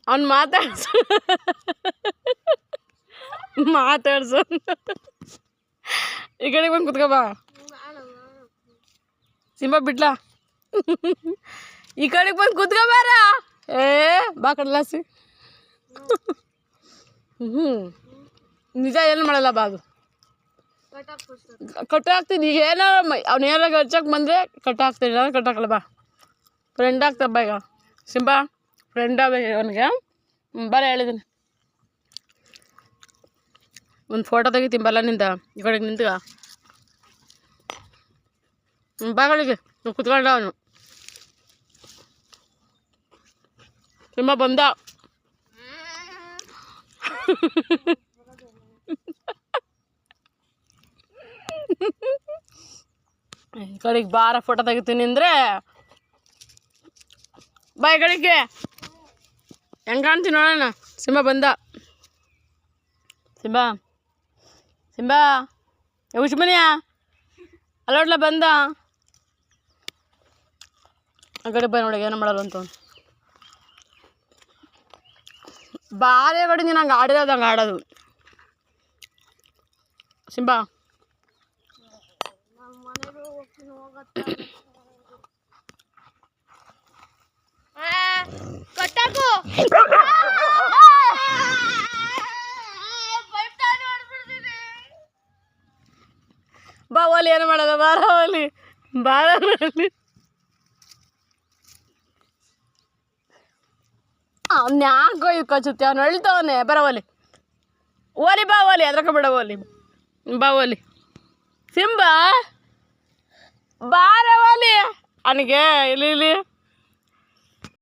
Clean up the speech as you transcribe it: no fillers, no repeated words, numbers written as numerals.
ಅವ್ನು ಮಾತಾಡ್ಸು ಈ ಕಡೆಗೆ ಬಂದು ಕುತ್ಕೋ ಬಾ ಸಿಂಬಾ ಬಿಡ್ಲಾ ಈ ಕಡೆಗೆ ಬಂದು ಕುತ್ಕೋ ಬಾರ ಬಾ ಕಡ್ಲಾಸಿ ನಿಜ ಏನು ಮಾಡಲ್ಲ ಬಾ ಅದು ಕಟ್ಟು ಹಾಕ್ತೀನಿ ಈಗ ಏನೋ ಅವ್ನು ಏನಾಗ ಹಚ್ಚಕ್ಕೆ ಬಂದರೆ ಕಟ್ಟು ಹಾಕ್ತೀನಿ ನಾನು ಕಟ್ಟು ಹಾಕಲ್ಲ ಬಾ ಫ್ರೆಂಡ್ ಆಗ್ತಬ್ಬ ಈಗ ಸಿಂಬಾ ಫ್ರೆಂಡ್ ಆಗಬೇಕು ಅವನಿಗೆ ಬರ ಹೇಳಿದ್ದೀನಿ ಒಂದು ಫೋಟೋ ತೆಗಿತೀನಿ ಬಲ್ಲ ನಿಂದ ಈ ಕಡೆಗೆ ನಿಂತ್ಗ ಬಾಗಳಿಗೆ ಕುತ್ಕೊಂಡ ಅವನು ಸಿಂಬಾ ಬಂದ ಈ ಕಡೆಗೆ ಬಾರ ಫೋಟೋ ತೆಗಿತೀನಿ ಅಂದರೆ ಬಾ ಈ ಕಡೆಗೆ ಹೆಂಗೆ ಕಾಣ್ತೀನಿ ನೋಡೋಣ ಸಿಂಬಾ ಬಂದ ಸಿಂಬಾ ಸಿಂಬಾ ಹುಷಮನಿಯ ಅಲ್ಲೋಡ್ಲ ಬಂದ ಆ ಕಡೆ ಬೈ ನೋಡಿ ಏನೋ ಮಾಡಲ್ಲ ಅಂತ ಬಾರೇ ಕಡೆ ನೀನು ಹಂಗೆ ಆಡಿರೋದು ಹಂಗೆ ಆಡೋದು ಸಿಂಬಾ ಕಟ್ಟಾಕು ಬಾ ಓಲಿ ಏನು ಮಾಡೋದ ಬಾರ ಓಲಿ ಬಾರ ಓಲಿ ಅವ್ನು ಯಾಕೋ ಇದು ಕಚ್ಚುತ್ತೆ ಅವ್ನು ಅಳ್ತವನೆ ಬರ ಓಲಿ ಓಲಿ ಬಾ ಓಲಿ ಅದ್ರಕ ಬಿಡ ಓಲಿ ಬಾ ಓಲಿ ಸಿಂಬಾ ಬಾರ ಓಲಿ ಅವನಿಗೆ ಇಲ್ಲಿ